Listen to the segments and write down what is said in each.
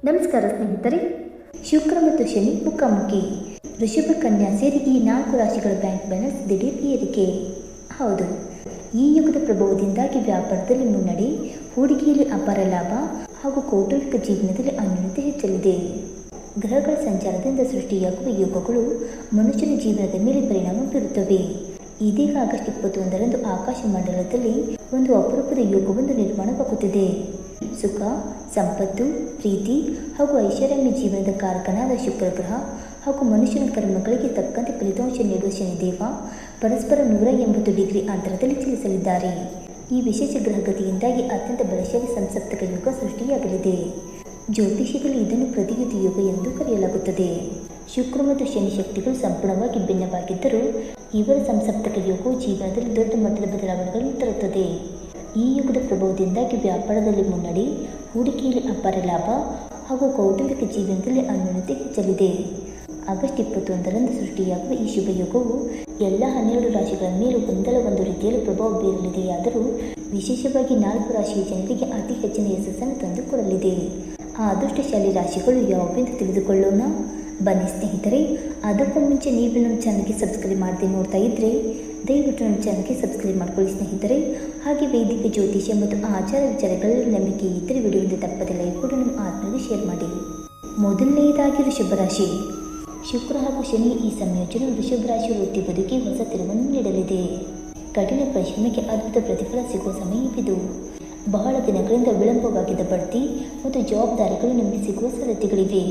ನಮಸ್ಕಾರ ಸ್ನೇಹಿತರೆ. ಶುಕ್ರ ಮತ್ತು ಶನಿ ಮುಖಾಮುಖಿ. ವೃಷಭ, ಕನ್ಯಾ ಸೇರಿ ಈ 4 ರಾಶಿಗಳ ಬ್ಯಾಂಕ್ ಬ್ಯಾಲೆನ್ಸ್ ದಿಢೀರ್ ಏರಿಕೆ. ಹೌದು, ಈ ಯುಗದ ಪ್ರಭಾವದಿಂದಾಗಿ ವ್ಯಾಪಾರದಲ್ಲಿ ಮುನ್ನಡೆ, ಹೂಡಿಕೆಯಲ್ಲಿ ಅಪಾರ ಲಾಭ ಹಾಗೂ ಕೌಟುಂಬಿಕ ಜೀವನದಲ್ಲಿ ಅನ್ಯೋನ್ಯತೆ ಹೆಚ್ಚಲಿದೆ. ಗ್ರಹಗಳ ಸಂಚಾರದಿಂದ ಸೃಷ್ಟಿಯಾಗುವ ಯೋಗಗಳು ಮನುಷ್ಯನ ಜೀವನದ ಮೇಲೆ ಪರಿಣಾಮ ಬೀರುತ್ತವೆ. ಇದೀಗ ಆಗಸ್ಟ್ 21ರಂದು ಆಕಾಶ ಮಂಡಲದಲ್ಲಿ ಒಂದು ಅಪರೂಪದ ಯೋಗವೊಂದು ನಿರ್ಮಾಣವಾಗುತ್ತಿದೆ. ಸುಖ, ಸಂಪತ್ತು, ಪ್ರೀತಿ ಹಾಗೂ ಐಷಾರಾಮಿ ಜೀವನದ ಕಾರಕನಾದ ಶುಕ್ರ ಗ್ರಹ ಹಾಗೂ ಮನುಷ್ಯನ ಕರ್ಮಗಳಿಗೆ ತಕ್ಕಂತೆ ಫಲಿತಾಂಶ ನೀಡುವ ಶನಿದೇವ ಪರಸ್ಪರ 180 ಡಿಗ್ರಿ ಅಂತರದಲ್ಲಿ ಚಲಿಸಲಿದ್ದಾರೆ. ಈ ವಿಶೇಷ ಗ್ರಹಗತಿಯಿಂದಾಗಿ ಅತ್ಯಂತ ಬಲಶಾಲಿ ಸಂಸಪ್ತಕ ಯೋಗ ಸೃಷ್ಟಿಯಾಗಲಿದೆ. ಜ್ಯೋತಿಷ್ಯದಲ್ಲಿ ಇದನ್ನು ಪ್ರತಿಯುತಿ ಯೋಗ ಎಂದು ಕರೆಯಲಾಗುತ್ತದೆ. ಶುಕ್ರ ಮತ್ತು ಶನಿ ಶಕ್ತಿಗಳು ಸಂಪೂರ್ಣವಾಗಿ ಭಿನ್ನವಾಗಿದ್ದರೂ ಇವರ ಸಂಸಪ್ತಕ ಯೋಗವು ಜೀವನದಲ್ಲಿ ದೊಡ್ಡ ಮಟ್ಟದ ಬದಲಾವಣೆಗಳನ್ನು ತರುತ್ತದೆ. ಈ ಯುಗದ ಪ್ರಭಾವದಿಂದಾಗಿ ವ್ಯಾಪಾರದಲ್ಲಿ ಮುನ್ನಡೆ, ಹೂಡಿಕೆಯಲ್ಲಿ ಅಪಾರ ಲಾಭ ಹಾಗೂ ಕೌಟುಂಬಿಕ ಜೀವನದಲ್ಲಿ ಅನ್ಯೋನ್ಯತೆ ಹೆಚ್ಚಲಿದೆ. ಆಗಸ್ಟ್ 21ರಂದು ಸೃಷ್ಟಿಯಾಗುವ ಈ ಶುಭ ಯೋಗವು ಎಲ್ಲ 12 ರಾಶಿಗಳ ಮೇಲೂ ಒಂದು ರೀತಿಯಲ್ಲಿ ಪ್ರಭಾವ ಬೀರಲಿದೆಯಾದರೂ ವಿಶೇಷವಾಗಿ 4 ರಾಶಿಯ ಜನರಿಗೆ ಅತಿ ಹೆಚ್ಚಿನ ಯಶಸ್ಸನ್ನು ತಂದುಕೊಡಲಿದೆ. ಆ ಅದೃಷ್ಟಶಾಲಿ ರಾಶಿಗಳು ಯಾವುವೆಂದು ತಿಳಿದುಕೊಳ್ಳೋಣ ಬನ್ನಿ ಸ್ನೇಹಿತರೆ. ಅದಕ್ಕೂ ಮುಂಚೆ ನೀವು ನಮ್ಮ ಚಾನಲ್ಗೆ ಸಬ್ಸ್ಕ್ರೈಬ್ ಮಾಡದೆ ನೋಡ್ತಾ ಇದ್ದರೆ ದಯವಿಟ್ಟು ನಮ್ಮ ಚಾನಲ್ಗೆ ಸಬ್ಸ್ಕ್ರೈಬ್ ಮಾಡ್ಕೊಳ್ಳಿ ಸ್ನೇಹಿತರೆ. ಹಾಗೆ ವೈದಿಕ ಜ್ಯೋತಿಷ್ಯ ಮತ್ತು ಆಚಾರ ವಿಚಾರಗಳಲ್ಲಿ ನಂಬಿಕೆ ಇದ್ದರೆ ವಿಡಿಯೋದಿಂದ ತಪ್ಪದೆ ಲೈಕ್ ಕೊಟ್ಟು ನಿಮ್ಮ ಆತ್ಮೀಯರಿಗೆ ಶೇರ್ ಮಾಡಿ. ಮೊದಲನೆಯದಾಗಿ ವೃಷಭ ರಾಶಿ. ಶುಕ್ರ ಹಾಗೂ ಶನಿ ಈ ಸಂಯೋಜನೆ ವೃಷಭ ರಾಶಿ ವೃತ್ತಿ ಬದುಕಿ ಹೊಸ ತಿರುವನ್ನು ನೀಡಲಿದೆ. ಕಠಿಣ ಪರಿಶ್ರಮಕ್ಕೆ ಅದ್ಭುತ ಪ್ರತಿಫಲ ಸಿಗುವ ಸಮಯವಿದು. ಬಹಳ ದಿನಗಳಿಂದ ವಿಳಂಬವಾಗಿದ್ದ ಬಡ್ತಿ ಮತ್ತು ಜವಾಬ್ದಾರಿಗಳು ನಿಮಗೆ ಸಿಗುವ ಸಾಧ್ಯತೆಗಳಿವೆ.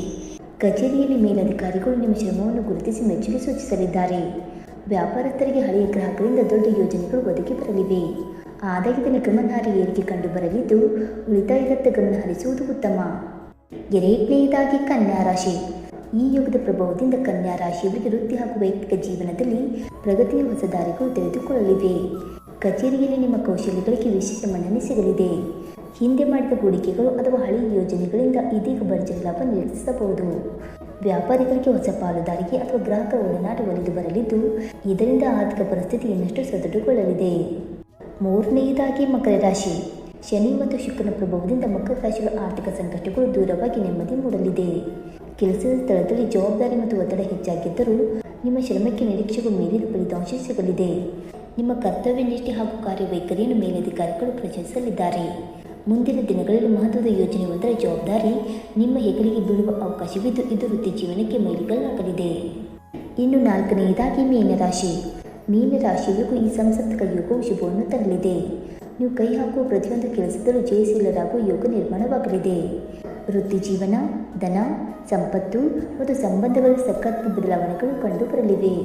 ಕಚೇರಿಯಲ್ಲಿ ಮೇಲಧಿಕಾರಿಗಳು ನಿಮ್ಮ ಶ್ರಮವನ್ನು ಗುರುತಿಸಿ ಮೆಚ್ಚುಗೆ ಸೂಚಿಸಲಿದ್ದಾರೆ. ವ್ಯಾಪಾರಸ್ಥರಿಗೆ ಹಳೆಯ ಗ್ರಾಹಕರಿಂದ ದೊಡ್ಡ ಯೋಜನೆಗಳು ಒದಗಿ ಬರಲಿವೆ. ಆದಾಯದಲ್ಲಿ ಗಮನಾರ್ಹ ಏರಿಕೆ ಕಂಡುಬರಲಿದ್ದು ಉಳಿತಾಯದತ್ತ ಗಮನ ಹರಿಸುವುದು ಉತ್ತಮ. ಎರಡನೆಯದಾಗಿ ಕನ್ಯಾ ರಾಶಿ. ಈ ಯುಗದ ಪ್ರಭಾವದಿಂದ ಕನ್ಯಾ ರಾಶಿಯವರಿಗೆ ವೃತ್ತಿ ಹಾಗೂ ವೈಯಕ್ತಿಕ ಜೀವನದಲ್ಲಿ ಪ್ರಗತಿಯ ಹೊಸ ದಾರಿಗಳು ತೆರೆದುಕೊಳ್ಳಲಿವೆ. ಕಚೇರಿಯಲ್ಲಿ ನಿಮ್ಮ ಕೌಶಲ್ಯಗಳಿಗೆ ವಿಶೇಷ ಮನ್ನಣೆ ಸಿಗಲಿದೆ. ಹಿಂದೆ ಮಾಡಿದ ಹೂಡಿಕೆಗಳು ಅಥವಾ ಹಳೆಯ ಯೋಜನೆಗಳಿಂದ ಇದೀಗ ಭರ್ಜರಿ ಲಾಭ ನಿರೀಕ್ಷಿಸಬಹುದು. ವ್ಯಾಪಾರಿಗಳಿಗೆ ಹೊಸ ಪಾಲುದಾರಿಕೆ ಅಥವಾ ಗ್ರಾಹಕ ಒಡನಾಟ ಒಲಿದು ಬರಲಿದ್ದು ಇದರಿಂದ ಆರ್ಥಿಕ ಪರಿಸ್ಥಿತಿ ಇನ್ನಷ್ಟು ಸದೃಢಗೊಳ್ಳಲಿದೆ. ಮೂರನೆಯದಾಗಿ ಮಕರ ರಾಶಿ. ಶನಿ ಮತ್ತು ಶುಕ್ರನ ಪ್ರಭಾವದಿಂದ ಮಕರ ರಾಶಿಗಳ ಆರ್ಥಿಕ ಸಂಕಷ್ಟಗಳು ದೂರವಾಗಿ ನೆಮ್ಮದಿ ಮೂಡಲಿದೆ. ಕೆಲಸದ ಸ್ಥಳದಲ್ಲಿ ಜವಾಬ್ದಾರಿ ಮತ್ತು ಒತ್ತಡ ಹೆಚ್ಚಾಗಿದ್ದರೂ ನಿಮ್ಮ ಶ್ರಮಕ್ಕೆ ನಿರೀಕ್ಷೆಗೂ ಮೀರಿದ ಫಲಿತಾಂಶ ಸಿಗಲಿದೆ. ನಿಮ್ಮ ಕರ್ತವ್ಯ ನಿಷ್ಠೆ ಹಾಗೂ ಕಾರ್ಯವೈಖರಿಯನ್ನು ಮೇಲಧಿಕಾರಿಗಳು ಪ್ರಶಂಸಿಸಲಿದ್ದಾರೆ. ಮುಂದಿನ ದಿನಗಳಲ್ಲಿ ಮಹತ್ವದ ಯೋಜನೆಯೊಂದರ ಜವಾಬ್ದಾರಿ ನಿಮ್ಮ ಹೆಗಲಿಗೆ ಬೀಳುವ ಅವಕಾಶವಿದ್ದು ಇದು ವೃತ್ತಿ ಜೀವನಕ್ಕೆ ಮೈಲಿಗಲ್ಲಾಗಲಿದೆ. ಇನ್ನು 4ನೇದಾಗಿ ಮೀನರಾಶಿ. ಮೀನರಾಶಿಯವರಿಗೂ ಈ ಸಂಸಪ್ತಕ ಯೋಗವು ಶುಭವನ್ನು ತರಲಿದೆ. ನೀವು ಕೈ ಹಾಕುವ ಪ್ರತಿಯೊಂದು ಕೆಲಸದಲ್ಲೂ ಜಯಶೀಲರಾಗುವ ಯೋಗ ನಿರ್ಮಾಣವಾಗಲಿದೆ. ವೃತ್ತಿ ಜೀವನ, ಧನ, ಸಂಪತ್ತು ಮತ್ತು ಸಂಬಂಧಗಳಲ್ಲಿ ಸಕಾರಾತ್ಮಕ ಬದಲಾವಣೆಗಳು ಕಂಡುಬರಲಿವೆ.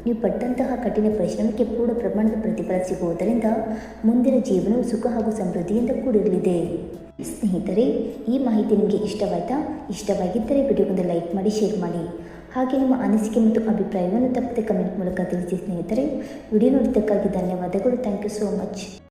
ನೀವು ಪಟ್ಟಂತಹ ಕಠಿಣ ಪರಿಶ್ರಮಕ್ಕೆ ಪೂರ್ಣ ಪ್ರಮಾಣದ ಪ್ರತಿಫಲ ಸಿಗುವುದರಿಂದ ಮುಂದಿನ ಜೀವನವು ಸುಖ ಹಾಗೂ ಸಮೃದ್ಧಿಯಿಂದ ಕೂಡಿರಲಿದೆ. ಸ್ನೇಹಿತರೆ, ಈ ಮಾಹಿತಿ ನಿಮಗೆ ಇಷ್ಟವಾಗಿದ್ದರೆ ವಿಡಿಯೋಗೊಂದು ಲೈಕ್ ಮಾಡಿ, ಶೇರ್ ಮಾಡಿ. ಹಾಗೆ ನಿಮ್ಮ ಅನಿಸಿಕೆ ಮತ್ತು ಅಭಿಪ್ರಾಯವನ್ನು ತಪ್ಪದೆ ಕಮೆಂಟ್ ಮೂಲಕ ತಿಳಿಸಿ ಸ್ನೇಹಿತರೆ. ವಿಡಿಯೋ ನೋಡಿದ್ದಕ್ಕಾಗಿ ಧನ್ಯವಾದಗಳು. Thank you so much.